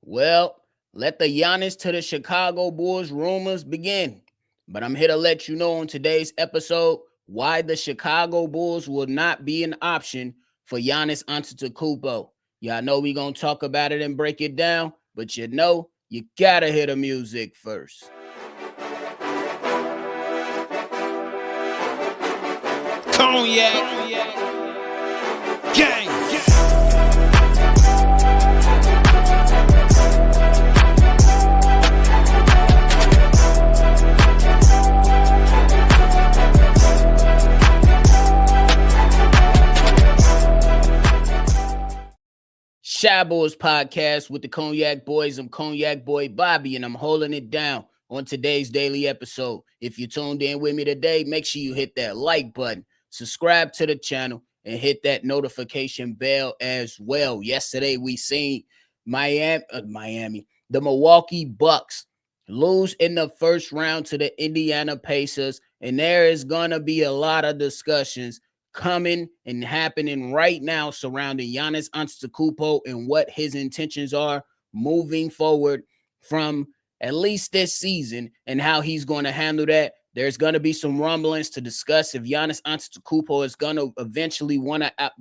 Well, let the Giannis to the Chicago Bulls rumors begin. But I'm here to let you know on today's episode why the Chicago Bulls will not be an option for Giannis Antetokounmpo. Y'all know we gonna talk about it and break it down, but you gotta hear the music first. Cognac, gang. Shy Boys podcast with the Cognac Boys. I'm Cognac Boy Bobby, and I'm holding it down on today's daily episode. If you tuned in with me today, make sure you hit that like button, subscribe to the channel, and hit that notification bell as well. Yesterday, we seen the Milwaukee Bucks lose in the first round to the Indiana Pacers, and there is gonna be a lot of discussions coming and happening right now surrounding Giannis Antetokounmpo and what his intentions are moving forward from at least this season and how he's going to handle that. There's going to be some rumblings to discuss if Giannis Antetokounmpo is going to eventually want out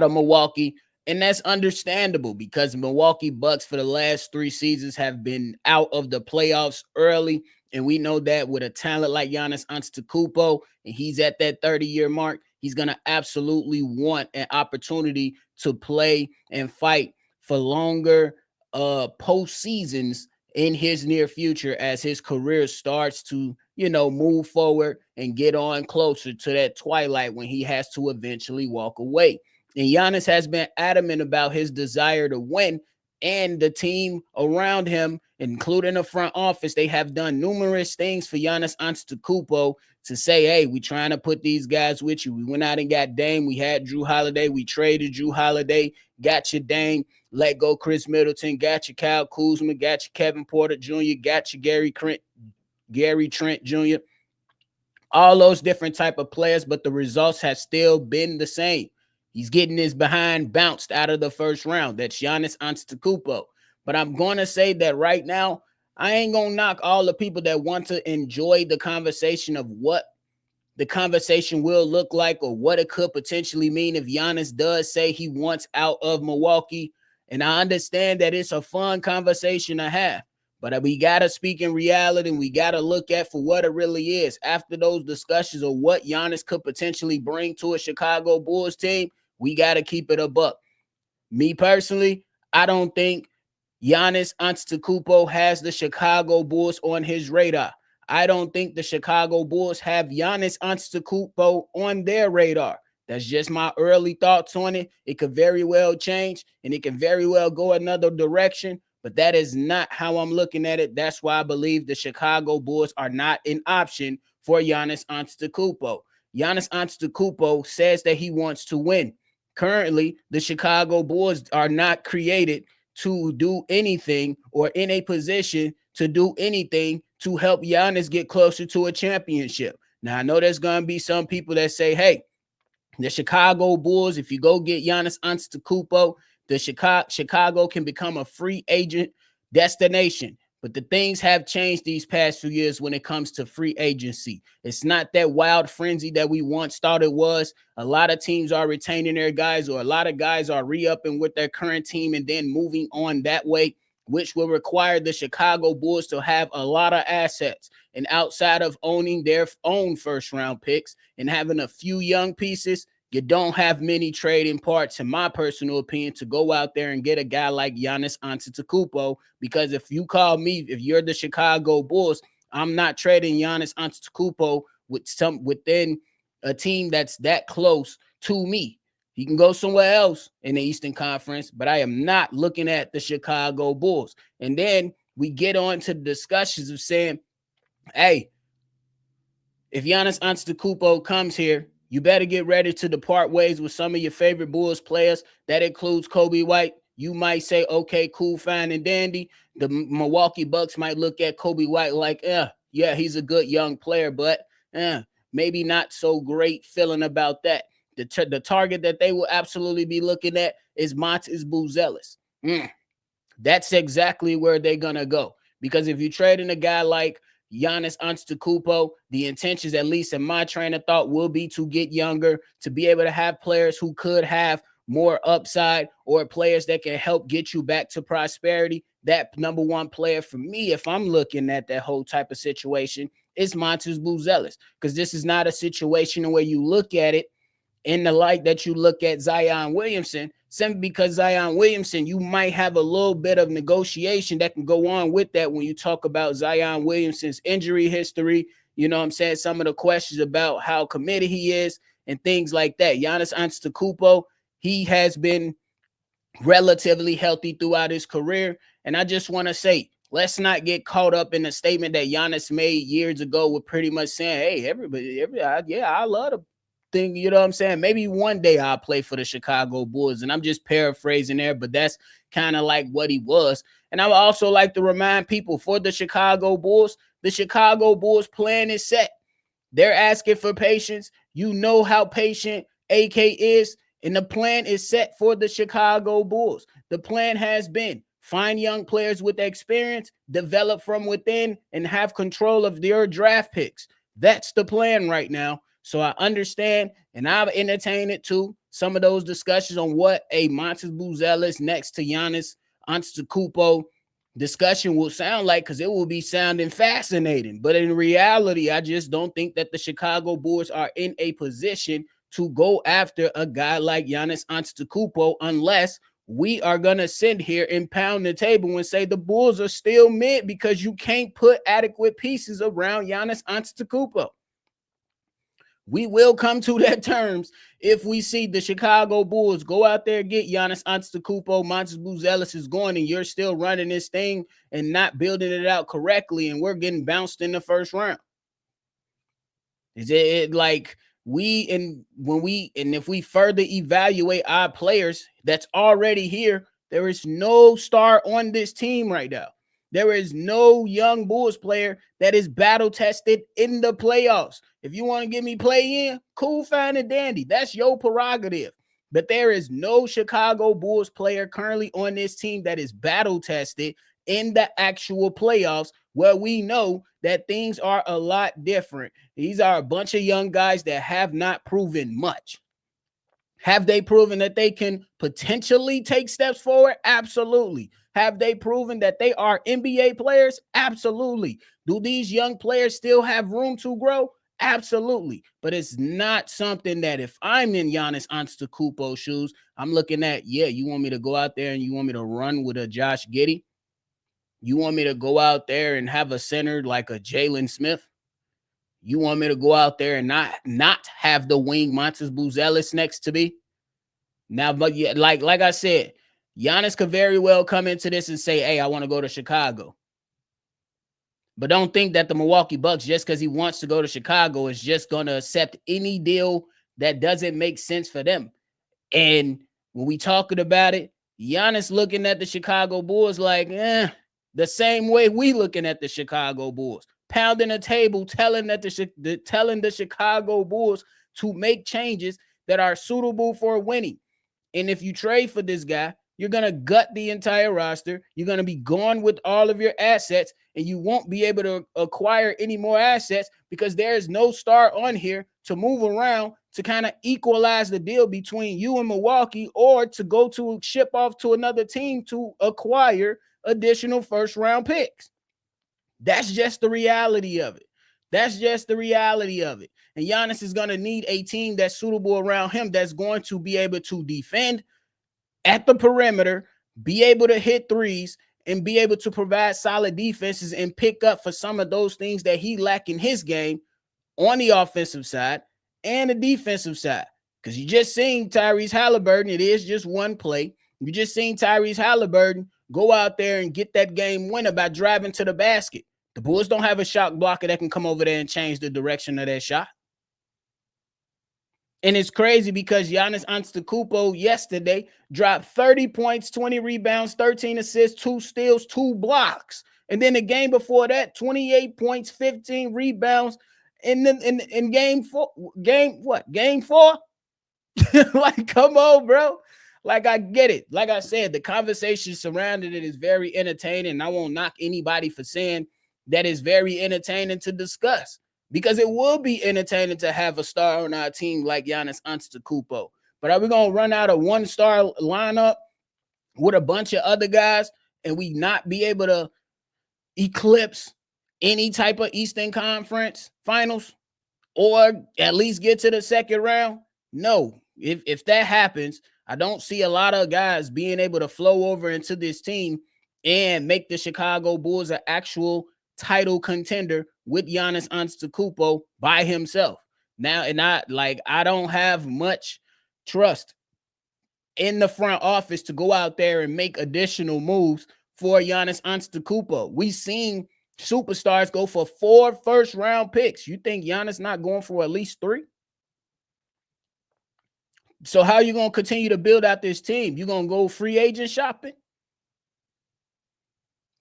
of Milwaukee. And that's understandable because Milwaukee Bucks for the last 3 seasons have been out of the playoffs early. And we know that with a talent like Giannis Antetokounmpo, and he's at that 30-year mark, he's going to absolutely want an opportunity to play and fight for longer postseasons in his near future as his career starts to, move forward and get on closer to that twilight when he has to eventually walk away. And Giannis has been adamant about his desire to win, and the team around him, including the front office, they have done numerous things for Giannis Antetokounmpo to say, hey, we trying to put these guys with you. We went out and got Dame. We had Drew Holiday. We traded Drew Holiday, got you Dame, let go Chris Middleton, got you Kyle Kuzma, got you Kevin Porter Jr., got you Gary Trent Jr., all those different type of players, but the results have still been the same. He's getting his behind bounced out of the first round. That's Giannis Antetokounmpo. But I'm going to say that right now, I ain't going to knock all the people that want to enjoy the conversation of what the conversation will look like or what it could potentially mean if Giannis does say he wants out of Milwaukee. And I understand that it's a fun conversation to have. But we got to speak in reality, and we got to look at for what it really is. After those discussions of what Giannis could potentially bring to a Chicago Bulls team, we got to keep it a buck. Me personally, I don't think Giannis Antetokounmpo has the Chicago Bulls on his radar. I don't think the Chicago Bulls have Giannis Antetokounmpo on their radar. That's just my early thoughts on it. It could very well change, and it can very well go another direction, but that is not how I'm looking at it. That's why I believe the Chicago Bulls are not an option for Giannis Antetokounmpo. Giannis Antetokounmpo says that he wants to win. Currently, the Chicago Bulls are not created to do anything or in a position to do anything to help Giannis get closer to a championship. Now, I know there's going to be some people that say, hey, the Chicago Bulls, if you go get Giannis Antetokounmpo, the Chicago can become a free agent destination. But the things have changed these past few years when it comes to free agency. It's not that wild frenzy that we once thought it was. A lot of teams are retaining their guys, or a lot of guys are re-upping with their current team and then moving on that way, which will require the Chicago Bulls to have a lot of assets. And outside of owning their own first-round picks and having a few young pieces, you don't have many trading parts, in my personal opinion, to go out there and get a guy like Giannis Antetokounmpo. Because if you call me, if you're the Chicago Bulls, I'm not trading Giannis Antetokounmpo within a team that's that close to me. He can go somewhere else in the Eastern Conference, but I am not looking at the Chicago Bulls. And then we get on to the discussions of saying, hey, if Giannis Antetokounmpo comes here, you better get ready to depart ways with some of your favorite Bulls players. That includes Kobe White. You might say, okay, cool, fine, and dandy. The Milwaukee Bucks might look at Kobe White like, yeah, he's a good young player, but maybe not so great feeling about that. The target that they will absolutely be looking at is Montes Buzelis. Mm, that's exactly where they're gonna go. Because if you trade in a guy like Giannis Antetokounmpo, the intentions, at least in my train of thought, will be to get younger, to be able to have players who could have more upside or players that can help get you back to prosperity. That number one player for me, if I'm looking at that whole type of situation, is Montes Buzelis, because this is not a situation where you look at it in the light that you look at Zion Williamson, simply because Zion Williamson, you might have a little bit of negotiation that can go on with that when you talk about Zion Williamson's injury history. You know what I'm saying? Some of the questions about how committed he is and things like that. Giannis Antetokounmpo, he has been relatively healthy throughout his career. And I just want to say, let's not get caught up in the statement that Giannis made years ago with pretty much saying, hey, yeah, I love the thing, you know what I'm saying? Maybe one day I'll play for the Chicago Bulls. And I'm just paraphrasing there, but that's kind of like what he was. And I would also like to remind people, for the Chicago Bulls plan is set. They're asking for patience. You know how patient AK is. And the plan is set for the Chicago Bulls. The plan has been find young players with experience, develop from within, and have control of their draft picks. That's the plan right now. So I understand, and I've entertained it too. Some of those discussions on what a Montes Buzelis next to Giannis Antetokounmpo discussion will sound like, because it will be sounding fascinating. But in reality, I just don't think that the Chicago Bulls are in a position to go after a guy like Giannis Antetokounmpo unless we are going to sit here and pound the table and say the Bulls are still mid because you can't put adequate pieces around Giannis Antetokounmpo. We will come to that terms if we see the Chicago Bulls go out there and get Giannis Antetokounmpo, Montes Buzelis is going, and you're still running this thing and not building it out correctly, and we're getting bounced in the first round. Is it like if we further evaluate our players that's already here, there is no star on this team right now. There is no young Bulls player that is battle tested in the playoffs. If you want to give me play in, cool, fine, and dandy. That's your prerogative. But there is no Chicago Bulls player currently on this team that is battle tested in the actual playoffs, where we know that things are a lot different. These are a bunch of young guys that have not proven much. Have they proven that they can potentially take steps forward? Absolutely. Have they proven that they are NBA players? Absolutely. Do these young players still have room to grow? Absolutely. But it's not something that if I'm in Giannis Antetokounmpo's shoes, I'm looking at, yeah, you want me to go out there and you want me to run with a Josh Giddey? You want me to go out there and have a center like a Jalen Smith? You want me to go out there and not have the wing Montes Buzelis next to me? Now, but yeah, like I said, Giannis could very well come into this and say, hey, I want to go to Chicago. But don't think that the Milwaukee Bucks, just because he wants to go to Chicago, is just going to accept any deal that doesn't make sense for them. And when we talking about it, Giannis looking at the Chicago Bulls like, the same way we looking at the Chicago Bulls, pounding a table, telling the Chicago Bulls to make changes that are suitable for winning. And if you trade for this guy, you're going to gut the entire roster. You're going to be gone with all of your assets, and you won't be able to acquire any more assets because there is no star on here to move around to kind of equalize the deal between you and Milwaukee, or to go to ship off to another team to acquire additional first round picks. That's just the reality of it. That's just the reality of it. And Giannis is going to need a team that's suitable around him, that's going to be able to defend at the perimeter, be able to hit threes, and be able to provide solid defenses and pick up for some of those things that he lacked in his game on the offensive side and the defensive side. Because you just seen Tyrese Halliburton. It is just one play. You just seen Tyrese Halliburton go out there and get that game winner by driving to the basket. The Bulls don't have a shot blocker that can come over there and change the direction of that shot. And it's crazy because Giannis Antetokounmpo yesterday dropped 30 points, 20 rebounds, 13 assists, 2 steals, 2 blocks. And then the game before that, 28 points, 15 rebounds. And then in game 4, Game 4? Like, come on, bro. Like, I get it. Like I said, the conversation surrounding it is very entertaining. And I won't knock anybody for saying that is very entertaining to discuss, because it will be entertaining to have a star on our team like Giannis Antetokounmpo. But are we going to run out a one-star lineup with a bunch of other guys and we not be able to eclipse any type of Eastern Conference Finals or at least get to the second round? No. If that happens, I don't see a lot of guys being able to flow over into this team and make the Chicago Bulls an actual title contender with Giannis Antetokounmpo by himself. Now, and I don't have much trust in the front office to go out there and make additional moves for Giannis Antetokounmpo. We've seen superstars go for 4 first-round picks. You think Giannis not going for at least 3? So how are you going to continue to build out this team? You going to go free agent shopping?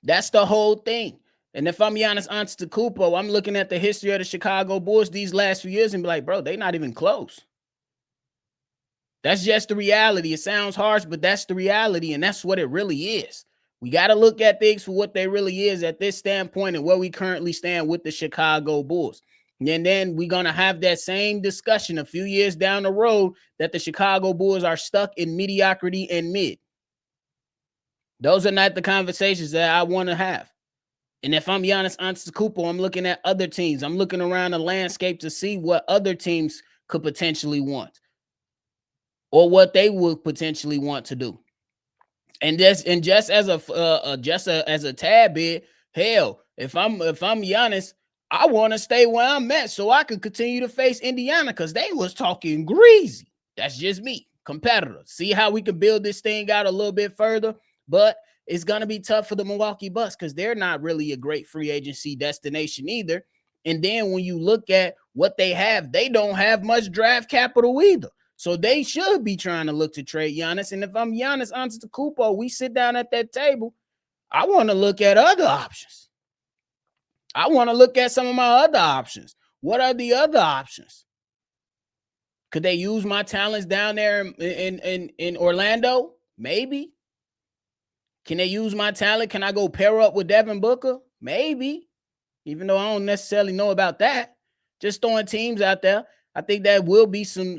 That's the whole thing. And if I'm Giannis Antetokounmpo, I'm looking at the history of the Chicago Bulls these last few years and be like, bro, they're not even close. That's just the reality. It sounds harsh, but that's the reality, and that's what it really is. We got to look at things for what they really is at this standpoint and where we currently stand with the Chicago Bulls. And then we're going to have that same discussion a few years down the road that the Chicago Bulls are stuck in mediocrity and mid. Those are not the conversations that I want to have. And if I'm Giannis Antetokounmpo, I'm looking at other teams. I'm looking around the landscape to see what other teams could potentially want or what they would potentially want to do. And just as a tad bit, hell, if I'm Giannis, I want to stay where I'm at so I could continue to face Indiana because they was talking greasy. That's just me, competitor. See how we can build this thing out a little bit further, but it's gonna be tough for the Milwaukee Bucks because they're not really a great free agency destination either. And then when you look at what they have, they don't have much draft capital either. So they should be trying to look to trade Giannis. And if I'm Giannis Antetokounmpo, we sit down at that table, I want to look at other options. I want to look at some of my other options. What are the other options? Could they use my talents down there in Orlando? Maybe. Can they use my talent? Can I go pair up with Devin Booker? Maybe. Even though I don't necessarily know about that. Just throwing teams out there. I think that will be some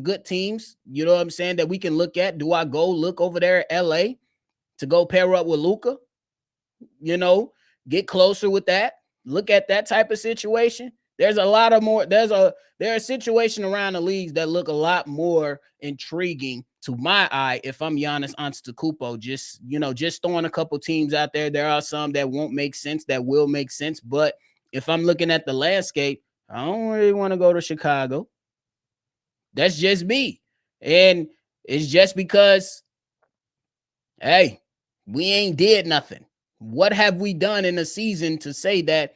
good teams, you know what I'm saying, that we can look at. Do I go look over there at LA to go pair up with Luka? You know, get closer with that. Look at that type of situation. There's a lot of more. There's a situation around the leagues that look a lot more intriguing to my eye if I'm Giannis Antetokounmpo. Just throwing a couple teams out there. There are some that won't make sense, that will make sense. But if I'm looking at the landscape, I don't really want to go to Chicago. That's just me. And it's just because, hey, we ain't did nothing. What have we done in the season to say that,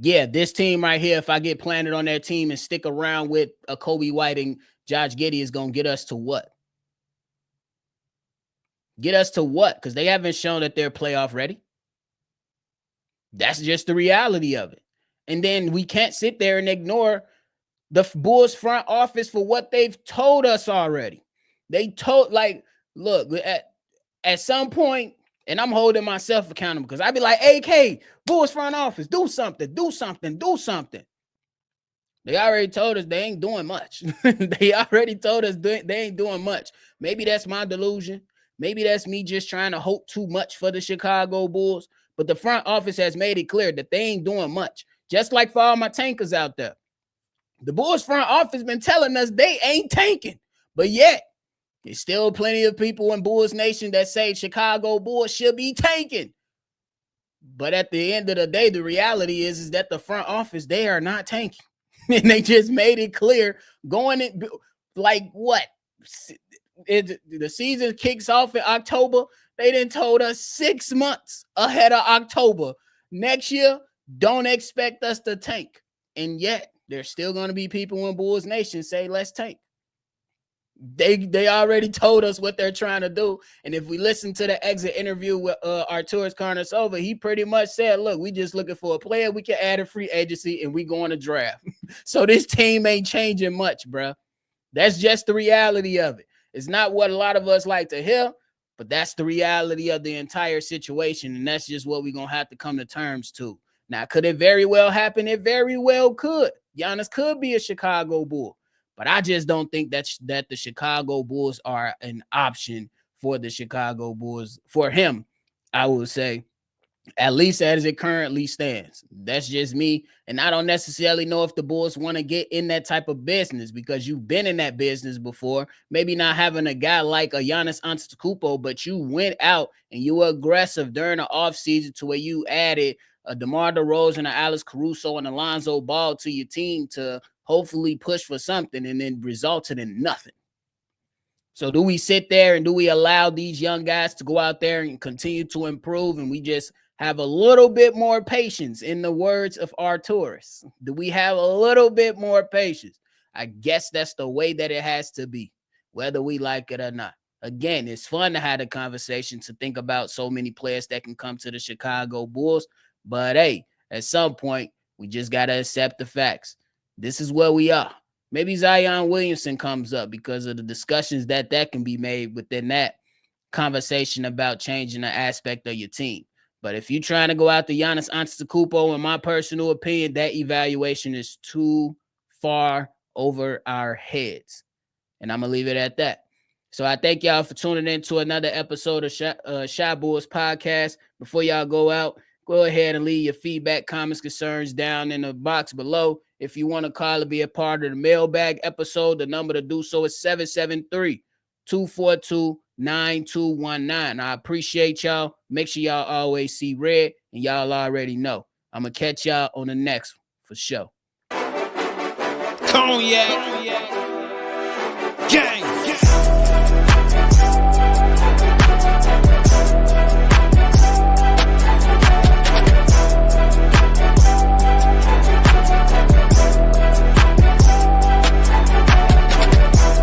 yeah, this team right here, if I get planted on their team and stick around with a Kobe White and Josh Giddey, is going to get us to what? Get us to what? Because they haven't shown that they're playoff ready. That's just the reality of it. And then we can't sit there and ignore the Bulls front office for what they've told us already. They told, look, at some point, and I'm holding myself accountable because I'd be like, AK, Bulls front office, do something. They already told us they ain't doing much. They already told us they ain't doing much. Maybe that's my delusion. Maybe that's me just trying to hope too much for the Chicago Bulls. But the front office has made it clear that they ain't doing much. Just like for all my tankers out there. The Bulls front office been telling us they ain't tanking. But yet, there's still plenty of people in Bulls Nation that say Chicago Bulls should be tanking. But at the end of the day, the reality is that the front office, they are not tanking. And they just made it clear going in, like what? The season kicks off in October. They done told us 6 months ahead of October. Next year, don't expect us to tank. And yet, there's still going to be people in Bulls Nation say, let's tank. They already told us what they're trying to do. And if we listen to the exit interview with Arturas Karnisovas, he pretty much said, look, we just looking for a player we can add a free agency and we going to draft. So this team ain't changing much, bro. That's just the reality of it. It's not what a lot of us like to hear, but that's the reality of the entire situation. And that's just what we're going to have to come to terms to. Now, could it very well happen? It very well could. Giannis could be a Chicago Bull, but I just don't think that the Chicago Bulls are an option for the Chicago Bulls, for him, I would say, at least as it currently stands. That's just me. And I don't necessarily know if the Bulls want to get in that type of business because you've been in that business before. Maybe not having a guy like a Giannis Antetokounmpo, but you went out and you were aggressive during the offseason to where you added a DeMar DeRozan, a Alex Caruso, and Alonzo Ball to your team to hopefully push for something, and then resulted in nothing. So do we sit there and do we allow these young guys to go out there and continue to improve, and we just have a little bit more patience, in the words of Arturis? Do we have a little bit more patience? I guess that's the way that it has to be, whether we like it or not. Again, it's fun to have a conversation, to think about so many players that can come to the Chicago Bulls. But hey, at some point, we just got to accept the facts. This is where we are. Maybe Zion Williamson comes up because of the discussions that can be made within that conversation about changing the aspect of your team. But if you're trying to go out to Giannis Antetokounmpo, in my personal opinion, that evaluation is too far over our heads. And I'm going to leave it at that. So I thank y'all for tuning in to another episode of Shy Bulls Podcast. Before y'all go out, go ahead and leave your feedback, comments, concerns down in the box below. If you want to call or be a part of the mailbag episode, the number to do so is 773-242-9219. I appreciate y'all. Make sure y'all always see red, and y'all already know. I'm going to catch y'all on the next one for sure. Cognac.